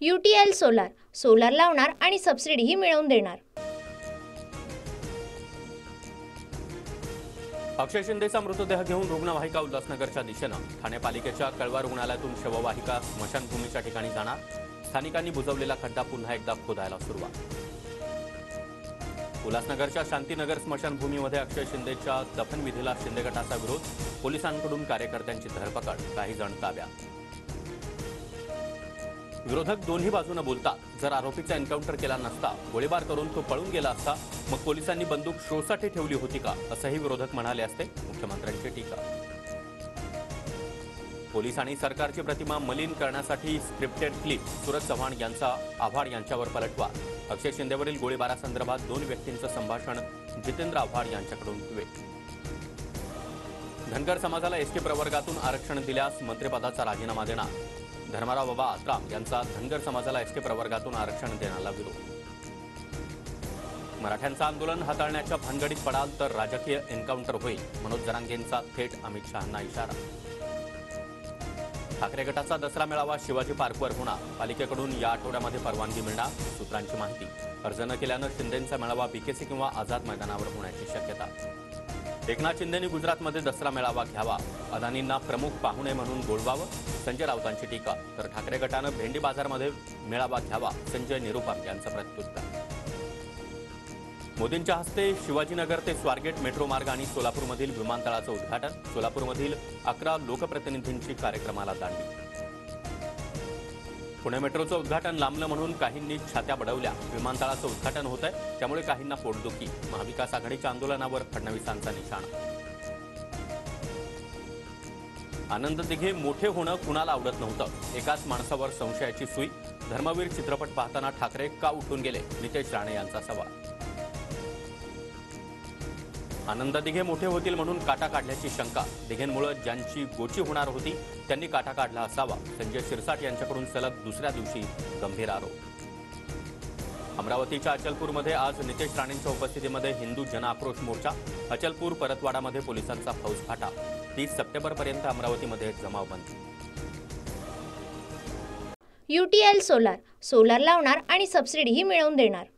UTL solar solar लावणार आणि सबसिडीही मिळवून देणार। अक्षय शिंदेचा मृतदेह घेऊन रुग्णवाहिका उल्हासनगरच्या दिशेनं ठाणे पालिकेच्या कळवा रुग्णालयातून शववाहिका स्मशानभूमीच्या ठिकाणी जाणार। स्थानिकांनी बुजवलेला खड्डा पुन्हा एकदा खोदायला सुरुवात। उल्हासनगरच्या शांतीनगर स्मशानभूमीमध्ये अक्षय शिंदेच्या दफनविधीला शिंदे गटाचा विरोध, पोलिसांकडून कार्यकर्त्यांची धरपकड, काही जण ताब्यात। विरोधक दोन्ही बाजूने बोलतात, जर आरोपीचा एन्काउंटर केला नसता, गोळीबार करून तो पळून गेला असता, मग पोलिसांनी बंदूक शोसाठी ठेवली होती का, असंही विरोधक म्हणाले असते। मुख्यमंत्र्यांची टीका। पोलीस आणि सरकारची प्रतिमा मलिन करण्यासाठी स्क्रिप्टेड क्लिप, सूरज चव्हाण यांचा आव्हाड यांच्यावर पलटवार। अक्षय शिंदेवरील गोळीबारासंदर्भात दोन व्यक्तींचं संभाषण, जितेंद्र आव्हाड यांच्याकडून ट्विट। धनगर समाजाला एसटी प्रवर्गातून आरक्षण दिल्यास मंत्रिपदाचा राजीनामा देणार। धर्मराव बाबा आत्राम यांचा धनगर समाजाला एसटी प्रवर्गातून आरक्षण देण्याला विरोध। मराठ्यांचं आंदोलन हाताळण्याच्या भानगडीत पडाल तर राजकीय एन्काउंटर होईल, मनोज जरांगेंचा थेट अमित शहांना इशारा। ठाकरे गटाचा दसरा मेळावा शिवाजी पार्कवर होणार, पालिकेकडून या आठवड्यामध्ये परवानगी मिळणार, सूत्रांची माहिती। अर्ज न केल्यानं शिंदेंचा मेळावा बीकेसी किंवा आझाद मैदानावर होण्याची शक्यता। एकनाथ शिंदेंनी गुजरातमध्ये दसरा मेळावा घ्यावा, अदानींना प्रमुख पाहुणे म्हणून बोलवावं, संजय राऊतांची टीका। तर ठाकरे गटानं भेंडी बाजारमध्ये मेळावा घ्यावा, संजय निरुपम यांचं प्रत्युत्तर। मोदींच्या हस्ते शिवाजीनगर ते स्वारगेट मेट्रो मार्ग आणि सोलापूरमधील विमानतळाचं उद्घाटन, सोलापूरमधील 11 लोकप्रतिनिधींची कार्यक्रमाला दांडी। पुणे मेट्रोचं उद्घाटन लांबलं म्हणून काहींनी छात्या बडवल्या, विमानतळाचं उद्घाटन होतंय त्यामुळे काहींना पोटदुखी, महाविकास आघाडीच्या आंदोलनावर फडणवीसांचा निशाणा। आनंद दिघे मोठे होणं कुणाला आवडत नव्हतं, एकाच माणसावर संशयाची सुई, धर्मवीर चित्रपट पाहताना ठाकरे का उठून गेले, नितेश राणे यांचा सवाल। आनंद दिघे मोठे होतील म्हणून काटा काढल्याची शंका, दिघेंमुळे ज्यांची गोची होणार होती त्यांनी काटा काढला असावा, संजय शिरसाट यांच्याकडून सलग दुसऱ्या दिवशी गंभीर आरोप। अमरावतीच्या अचलपूरमध्ये आज नितेश राणेंच्या उपस्थितीमध्ये हिंदू जनआक्रोश मोर्चा, अचलपूर परतवाडामध्ये पोलिसांचा फौजफाटा, 30 सप्टेंबरपर्यंत अमरावतीमध्ये जमावबंदी। UTL सोलार सोलार लावणार आणि सबसिडीही मिळवून देणार।